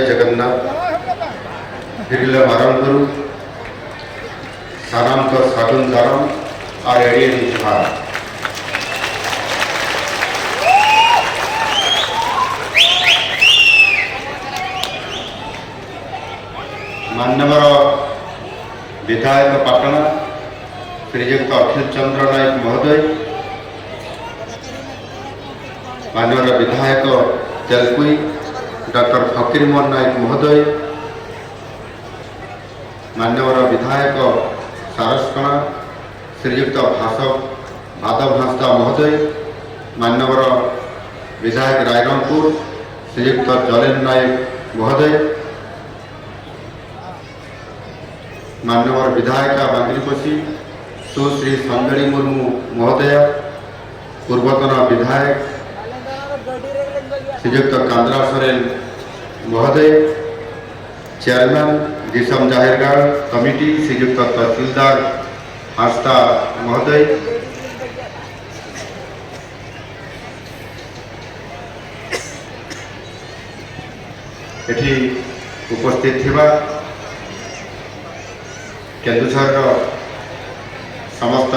जगन्नाथ हिरिले मारम करू सानाम को साधुन दारम और एडियन जुहार मान्यवर विधायक पाटना श्रीजुक्त अखिल चंद्र नायक महोदय, मान्यवर विधायक तेलकुई डॉक्टर फकीर मोहन नायक महोदय, मान्यवर विधायक सारसकणा श्रीजुक्त भादव हांसदा महोदय, मान्यवर विधायक रायरंगपुर श्रीजुक्त जलेन नायक महोदय, मान्यवर विधायिका बांग्रीपोशी सुश्री संजली मुर्मू महोदय, पूर्वतन विधायक श्रीजुक्त कांद्रा सोरेन महोदय, चेयरमैन दिसम जाहिरगाड़ कमिटी श्रीजुक्त तहसीलदार हांसदा महोदय, एठी उपस्थित थिबा केन्दुझर समस्त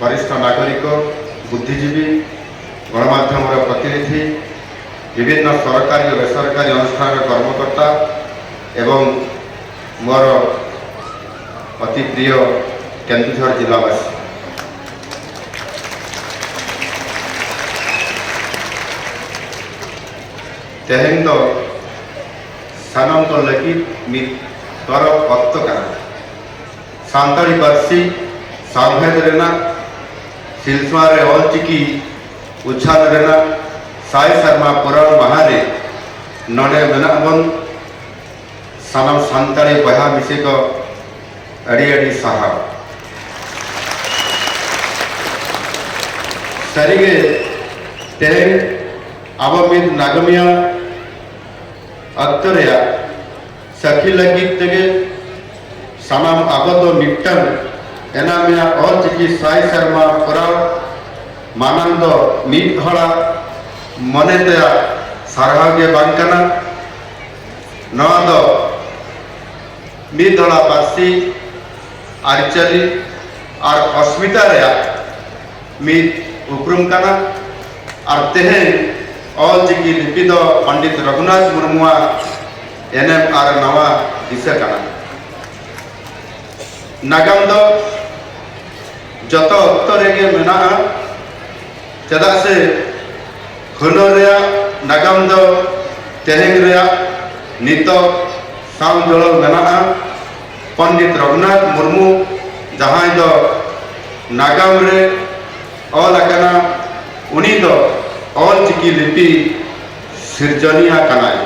वरिष्ठ नागरिक, बुद्धिजीवी, गणमाध्यम प्रतिनिधि, विभिन्न सरकारी और बेसरकारी अनुष्ठान कर्मकर्ता एवं मोर अति प्रिय केन्दुझर जिलावासी, तेहें तो सानम को लगी मितर भक्त करा सान्ताड़ी पार्सी सांभेद रेना सिलसुआरे ऑलचिकी उछाल रेना साई शर्मा पुराण महारे नडे मेनाबन सानम सान्ताड़ी बहा मिसेक अड़ी अड़ी साहा सरिगे तेहें आबमिद नागमिया अक्तरिया सखी लगी तेगे सानाम आगत मिट्टन एनामिया ऑलचिकी साई शर्मा पुराण मानंद मीट हड़ा मनेतया सारहागे बांकना नवाद मीदड़ा पार्सी आरचली और अस्मिता रेया मीद उपरुम कना और तेहें ऑलचिकी लिपिद पंडित रघुनाथ मुर्मुआ एनएम आर नवा दिशा कना नागाम दो जत उत्तरेगे मेना चदा से हनो रेया नागाम दो तेहेंग रेया नित सामजल मेना पंडित रघुनाथ मुर्मू जहां दो नागाम रे ऑल अकना उनी दो ऑल चिकी लिपि सिरजनिया कनाय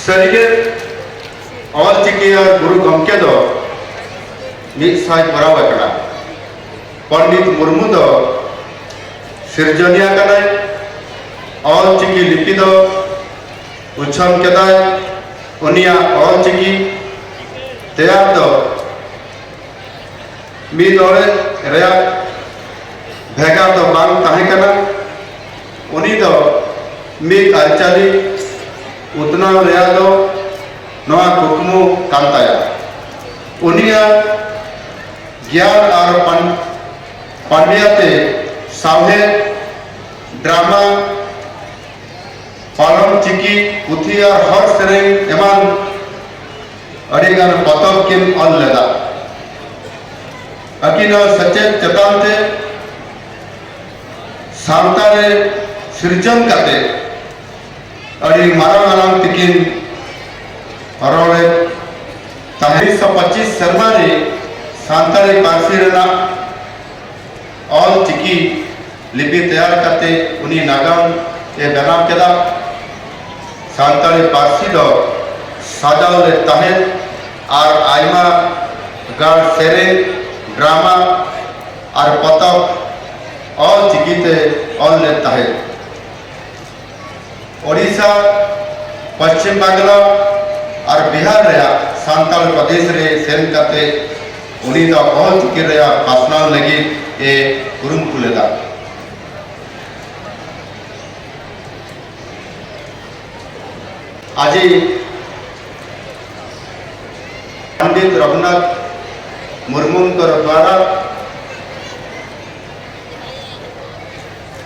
सरिगे ऑल चिकी और गुरु गमके दो मित साय बराव कना पंडित मुर्मू दो सिरजनिया कनाय ऑल चिकी लिपि दो उछम केदाय उनिया ऑल चिकी तैयार दो मित ओरे रेया भेगा तो बांग ताहे कना उनी दो मित अरचाली उतना रेया दो नवा कुकमु कांताया उनिया ज्ञान और पांड्याते सावे ड्रामा पालम चिकी पुथी और हर सेरेंग एमान अड़ीगान पतब किन ऑल लेदा अकिन सचेत चतानते सांतारे सृजन करते अड़ी मारा मारांग तिकिन अरोड़े 325 शर्मा रे सांताड़ी पार्सी रेना ऑल चिकी लिपि तैयार करते उनी नागाम ये बनाव केदा सांताड़ी पार्सी दो साजावले ताहे और आयमा गाड़ सेरे ड्रामा और पतक ऑल चिकीते ऑल ले ताहे ओडिशा पश्चिम बांग्ला और बिहार रे सांताल प्रदेश रे सेन करते उनी दा ऑल चिकी रे पासनाव लगी ए कुरुम कुलेदा आज पंडित रघुनाथ मुर्मू द्वारा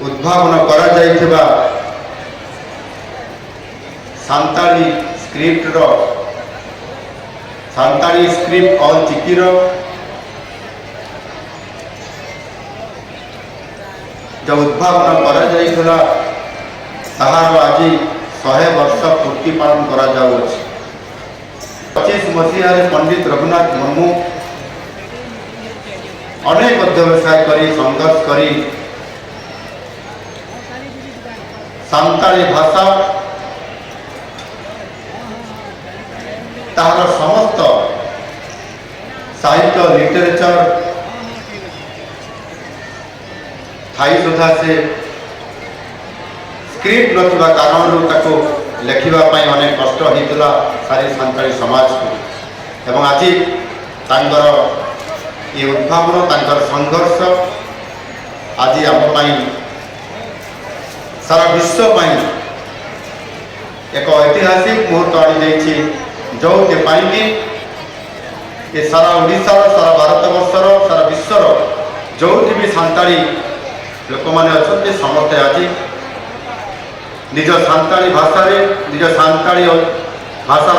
उद्भावन करा जाइथिबा सांताली स्क्रिप्ट सांताली स्क्रिप्ट ऑल चिकीर जो उद्भावन करा जाइथिला ताहार आज 100 वर्ष पूर्ति पालन करा जाउछि। 25 मसीह पंडित रघुनाथ मुर्मू अनेक अध्यवसाय करी संघर्ष करी सांताली भाषा ताहार समस्त साहित्य लिटरेचर थाई सुधा से स्क्रिप्ट नथिबा कारण लेखिबा पाई अनेक कष्ट होइतला सारी सांताली समाज को एवं आज तांकर ये उद्भावन तांकर संघर्ष आज आम पाई सारा विश्व पाई एक ऐतिहासिक मुहूर्त आनी जो कि ये सारा ओडिशा सारा भारत वर्षर सारा विश्वर जो भी सांताली लोक मैंने अच्छा समस्ते आज निज सांताली भाषा रे निज सांताली भाषार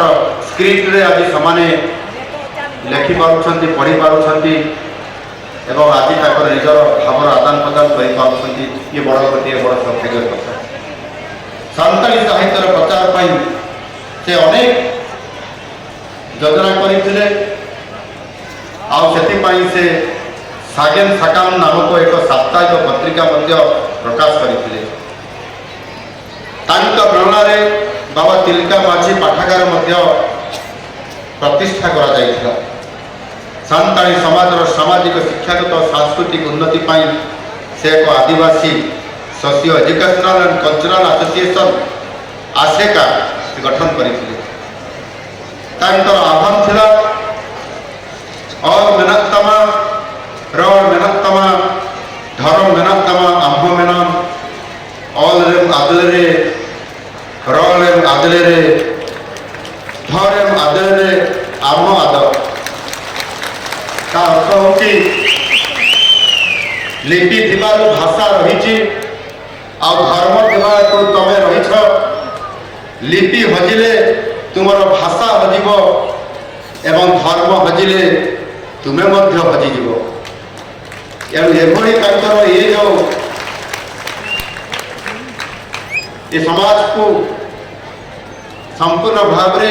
स्क्रिप्ट रे आज समाने लेखि पारुछंती पढ़ी पारुछंती एवं आज ताकर निजर भावर आदान प्रदान कर पारुछंती ये बड़ गोटे बड़ सौभाग्य कथा। सांताली साहित्यर प्रचार पाई से अनेक योजना करथिले आउ से सागेन साकाम नामक एक साप्ताहिक पत्रिका मध्य प्रकाश करथिले। तांका प्रेरणारे बाबा तिलका माझी पाठागार मध्य प्रतिष्ठा करा जाइथिला। सांताली समाजर सामाजिक शिक्षागत सांस्कृतिक उन्नति पाई से एक आदिवासी socio educational and cultural association ASECA गठन करथिले। तांकर आह्वान थिला और मेहनतमा रौड़ मेहनतमा धर्म मेहनतमा आम्भ मेनाम ऑल रेम आदले रे रौलेम आदले रे धरेम आदले रे आम आदर का अर्थ हो कि लिपि थिबार भाषा रही आ धर्म थिबार तो तमे रही लिपि हजिले तुमर भाषा हजिब एवं धर्म हजिले तुम्हें मध्य हजिଯିव। एभली तांकर ये जो ये समाज को संपूर्ण भाव रे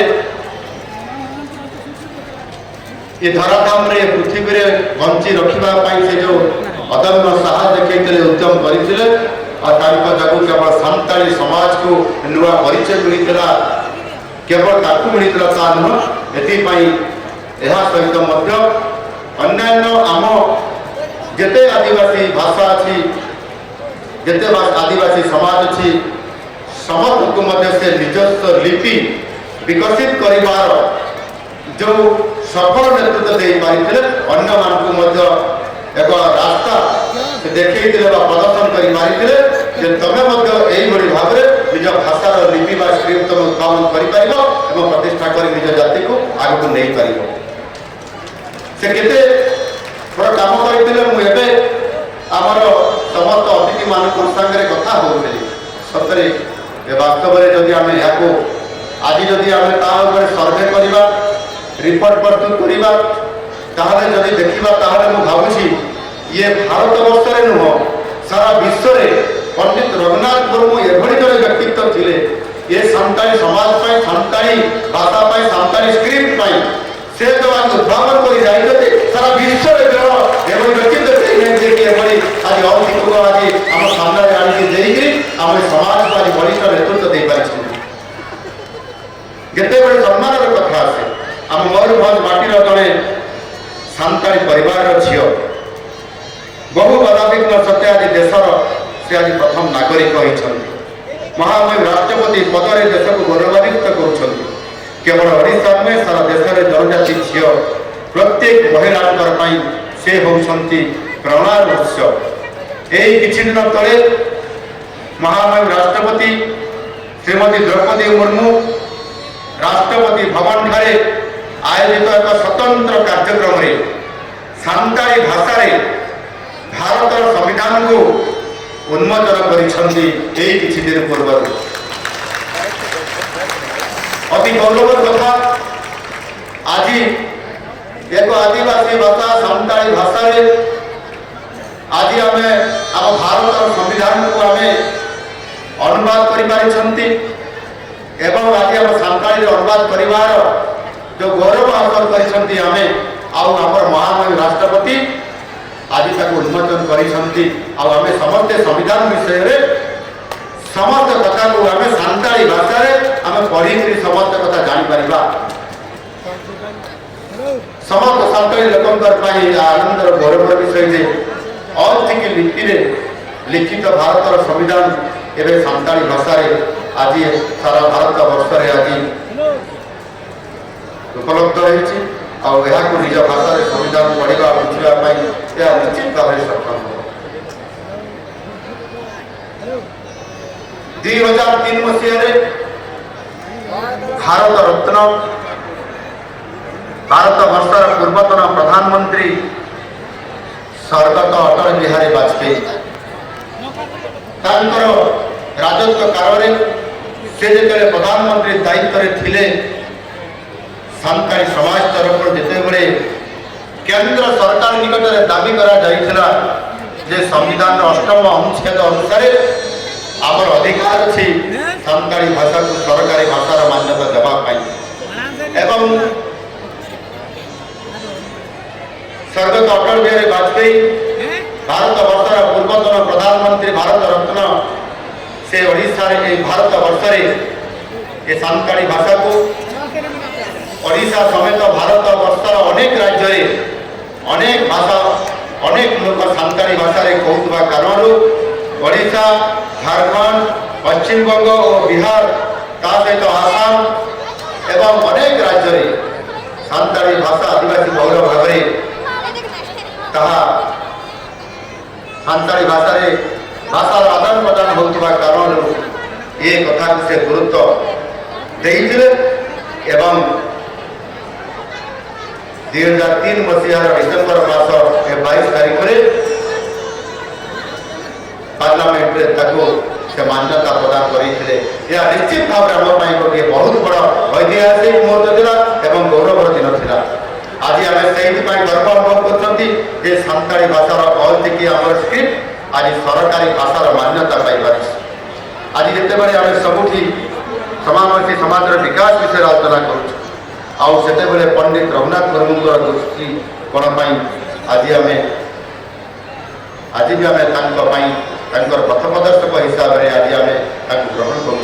ये धराधाम रे पृथ्वी रे बंची रखिबा पाई से जो अदम्य साहस देखैते उद्यम करथिले और तांको जगो केवल सांताली समाज को नुआ परिचय मिलितला केवल ताकू मिलितला ता नुह एति पाई एहा सहित मध्य अन्यान्य आम जेते आदिवासी भाषा अछि जेते आदिवासी समाज अछि समस्त को मध्य से निजस्व लिपि विकसित करिवार जो सफल नेतृत्व दे पारिथिले अन्य मान को मध्य एक रास्ता से देखैथिले बा प्रदर्शन करि पारिथिले जे तमे मध्य एई बड़ी भाव रे निज भाषार लिपि बा स्क्रिप्ट तमे उत्पादन करि पारिबो एवं प्रतिष्ठा करि निज जाति को आगु को नै पारिबो। से केते बड़ काम करिथिले मु एबे हमर समस्त अतिथि मान को संगे कथा होउथिले सतरे ए वास्तव में जदि आम यहाँ आज जदि आम सर्वे करवा रिपोर्ट प्रस्तुत करवा ताहले जदि देखा ताहले मु भावुछि ये भारत वर्ष नुह सारा विश्व में पंडित रघुनाथ मुर्मू एभली जड़े व्यक्तित्व थिले ये सांताली समाज पाई सांताली भाषा पाई सांताली स्क्रिप्ट पाई से जो आज उद्भावन कर जाइते सारा विश्व में जो एभली व्यक्तित्व एभली आज अधिक आज आम सामने आनिक देइकरी आम समाज को आज वरिष्ठ नेतृत्व दे पारिछन। केते बड़े सम्मान कथा आसे आम मयूरभंज माटीर जड़े सांताली परिवार झील बहु बाधाविघ्न सत्य आज देशर से आज प्रथम नागरिक होती महामहिम राष्ट्रपति पदरे देश को गौरवान्वित कर केवल ओडिशा में सारा देश में जनजाति झील प्रत्येक महिला से होती प्रेरणार उत्स। यही किछि दिन तले महामहिम राष्ट्रपति श्रीमती द्रौपदी मुर्मू राष्ट्रपति भवन ठारे आयोजित एक स्वतंत्र कार्यक्रम रे सांताली भाषा रे भारत संविधान को उन्मोचन करिसंती एई किछि दिन पूर्व। अति गौरव कथा आज एक आदिवासी भाषा सांताली भाषा रे आज आमे आम भारत संविधान को आमे अनुवाद करि पारिसंती एवं आज आम सांताली अनुवाद करिवार जो गौरव हासिल करिसंती आमे आउ हमर महामहिम राष्ट्रपति आज तक उन्मोचन करिसंती आउ आमे समस्त संविधान विषय रे समस्त कथा को आमे सांताली भाषा रे आमे पढ़ी करी समस्त कथा जानि परिबा। समस्त सांताली लोकंकर पई आनंदर गौरव विषय जे औतिकी लिपि रे लिखित भारतर संविधान एवं सांताली भाषा रे आज सारा भारत वर्ष रे आज उपलब्ध रही और यह को निज भाषा रे संविधान पढ़ा बुझा यह निश्चित भाव में सक्षम हो। 2003 मसीह भारत रत्न भारत वर्षर पूर्वतन प्रधानमंत्री स्वर्गत अटल बिहारी वाजपेयी राजत्व काल से जो प्रधानमंत्री दायित्व थिले सांताली समाज तरफ जिते केंद्र सरकार निकट में दाबी करा जे संविधान 8म अनुच्छेद अनुसार आमर अधिकार अच्छी सांताली भाषा को सरकारी भाषार मान्यता देवाई एवं स्वर्गत अटल बिहारी वाजपेयी भारत वर्षर पूर्वतन प्रधानमंत्री भारत रत्न से ओडिशा रे भारत वर्ष ये सांताली भाषा को ओडिशा समेत भारत वर्षर अनेक राज्य अनेक भाषा अनेक लोक सांताली भाषा कहूबा कारण ओडिशा झारखंड पश्चिम बंग और बिहार ता सहित आसाम एवं अनेक राज्य सांताली भाषा आदिवासी बहुल भाव सांताली भाषार आदान प्रदान होता कारण ये कथा को से गुरुत्व देइथिले एवं 2003 मसीहार डिसेम्बर मास 22 तारीख में पार्लियामेंट से मान्यता प्रदान करते यह निश्चित भाव में गोटे बहुत बड़ ऐतिहासिक मुहूर्त एवं गौरवर दिन था। आज आम से गर्व अनुभव कर सांताली भाषार औतिकी आम स्क्रिप्ट आज सरकारी भाषार मान्यता पाई आज जिते आम सबुठी समावेशी समाज विकास विषय आलोचना करें पंडित रघुनाथ मुर्मू दृष्टि कोण आज आम भी आम पथ प्रदर्शक हिसाब से आज आम ग्रहण कर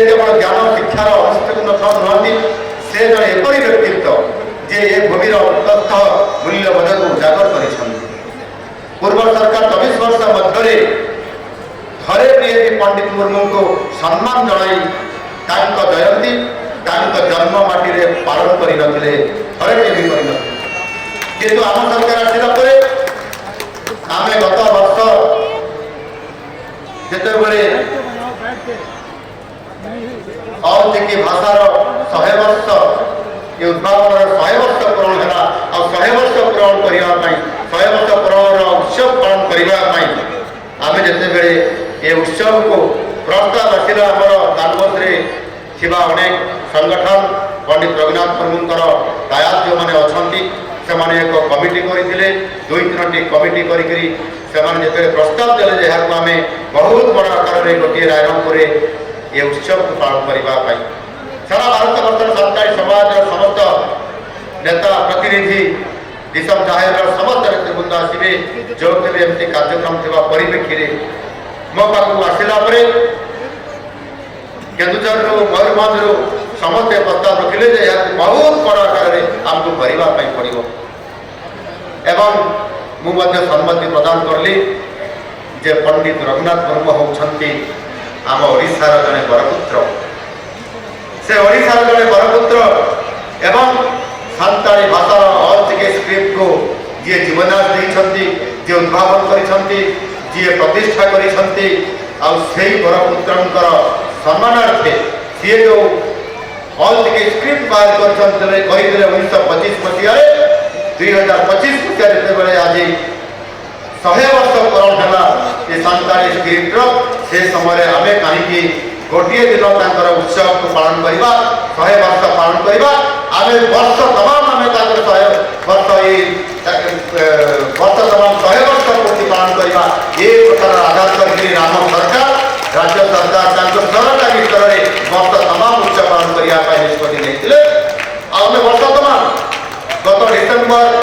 केवल ज्ञान शिक्षार अनुष्ठित नुहति से जड़े एपरी व्यक्तित्व जे ये भूमिर अंतस्थ मूल्यबोध को उजागर कर पूर्व सरकार 24 वर्ष मध्य थरे भी पंडित मुर्मू को सम्मान जनाई जयंती जन्म माटी रे पालन कर थरे भी किंतु आम सरकार आसला आम गत वर्ष जिते औतिकी भाषार 100 वर्ष ये उद्भावन 100 वर्ष पूरण है और 100 वर्ष पूरण करने 100 वर्ष पूरण उत्सव पालन करने आम जिते ये उत्सव को प्रस्ताव आसला आमर दानबद्रे थिबा अनेक संगठन पंडित रघुनाथ मुर्मूंकर दायाद जो मैंने अच्छा से एक कमिटी करते 2-3टी कमिटी करते प्रस्ताव देले जहाँ आम बहुत बड़ आकार में गोटे रायरंगपुर ये उत्सव को पालन करने सारा भारत वर्ष सांताली समाज समस्त नेता प्रतिनिधि दिशम जाहिर समस्त नेतृवृंद आसवे जो एमती कार्यक्रम थी परिप्रेक्षी मो पाक आसला केन्दुझर मयूरभंज समस्त प्रस्ताव रखिले बहुत बड़ आकार में आमको करने पड़ो एवं मुझे सम्मति प्रदान कली जे पंडित रघुनाथ मुर्मू होती आम ओडिशार जड़े बरपुत्र से ओडिशार जड़े बरपुत्र एवं सांताली भाषार औतिकी स्क्रिप्ट को जी जीवनाश देते जी उद्भावन करते जी प्रतिष्ठा करते बरपुत्र सम्मानार्थे सी जो ऑल टिकी स्क्रिप्ट बाहर करछन कहिदले 1925 मसीहा 2025 मसीहा जेतेबेले आज 100 वर्ष पूरण होला ये सांताली स्क्रिप्ट से समय आमे कहीं गोटे दिन तांकर उत्सव को पालन करवा 100 वर्ष पालन करवा आमे वर्ष तमाम आमे तांकर 100 वर्ष वर्ष तमाम 100 वर्ष पूर्ति पालन करवा ये प्रकार आधार करके राम सरकार राज्य सरकार तांकर सरकारी स्तर में वर्ष तमाम उत्सव पालन करने निष्पत्ति नहीं आमे वर्ष तमाम गत डिसेम्बर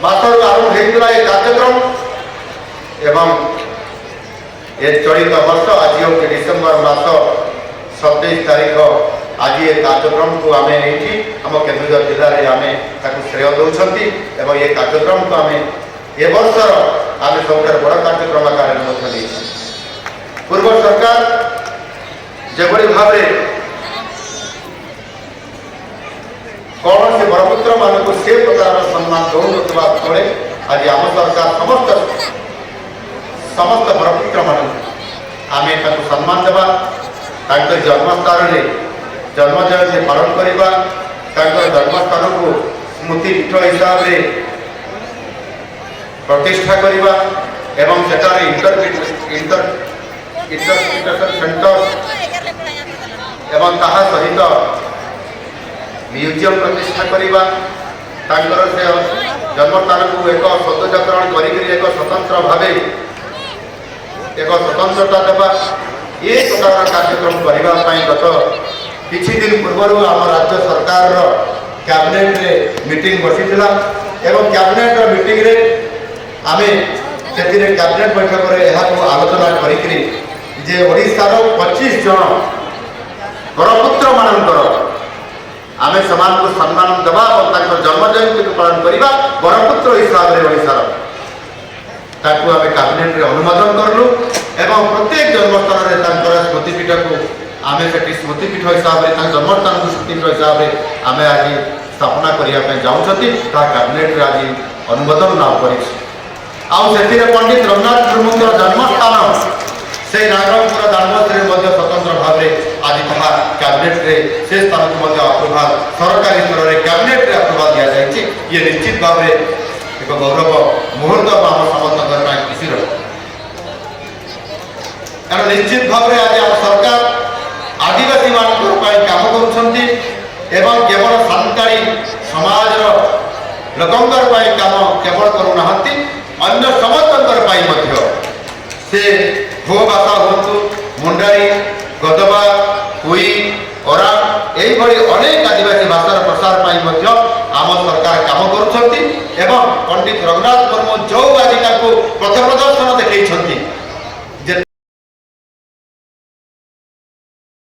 मासर आरंभ होता है कार्यक्रम एवं ये चलित वर्ष आज हूँ डिसेम्बर मास 27 तारीख आज ये कार्यक्रम को आम नहीं आम केन्दुझर जिले में आम श्रेय दौरान एवं ये कार्यक्रम को आम ए वर्षर आम सब बड़ कार्यक्रम आकार में पूर्व सरकार जो भाव कौन से बरपुत्र मान को से प्रकार सम्मान दौना स्थले आज आम सरकार समस्त बरपुत्र मान आम सम्मान देवा जन्मस्थान जन्म जयंती पालन करवा जन्मस्थान को स्मृति पीठ हिसाब से प्रतिष्ठा करवा एवं सेठारे इंटरप्रिटेशन सेंटर एवं ताहा सहित म्यूजियम प्रतिष्ठा करवा से जन्मस्थान को एक सौंदर्यकरण कर स्वतंत्र भाव एक स्वतंत्रता देवा ये प्रकार कार्यक्रम करने गत किछि दिन पूर्व आम राज्य सरकार कैबिनेट रे मीटिंग बसी एवं कैबिनेट मीटिंग रे आमे कैबिनेट बैठक में यह आलोचना करी जे ओडिशार 25 जन बरपुत्र मानकर आमे समान को सम्मान देवा और जन्म जयंती को पालन करवा बरपुत्र हिसाब से ओडिशार ताकू आम कैबिनेट रे अनुमोदन करलु एवं प्रत्येक जन्मस्थान में स्मृतिपीठ को आम से स्मृतिपीठ हिसाब से जन्मस्थान को स्मृतिपीठ हिसाब से आम आज स्थापना करने चाहते कैबिनेट रे आज अनुमोदन लाभ कर पंडित रघुनाथ मुर्मू जन्मस्थान से नागरपुर दानबस्ती स्वतंत्र भाव में आज कहा कैबिनेट रे से स्थान को अप्रुवाल सरकारी स्तर में कैबिनेट रे अप्रुवाल दि जाए ये निश्चित भाव में एक गौरव मुहूर्त आम समस्त खुशी कारण निश्चित भाव में आज आम सरकार आदिवासी मान काम कर केवल सांताली समाज लोकंर काम केवल करूना अन्य समस्त से भो भाषा हूँ मुंडारी गदबा कुई ओरा यही अनेक आदिवासी भाषार प्रसार आम सरकार काम कर पंडित रघुनाथ मुर्मू जो आज पथ प्रदर्शन देखते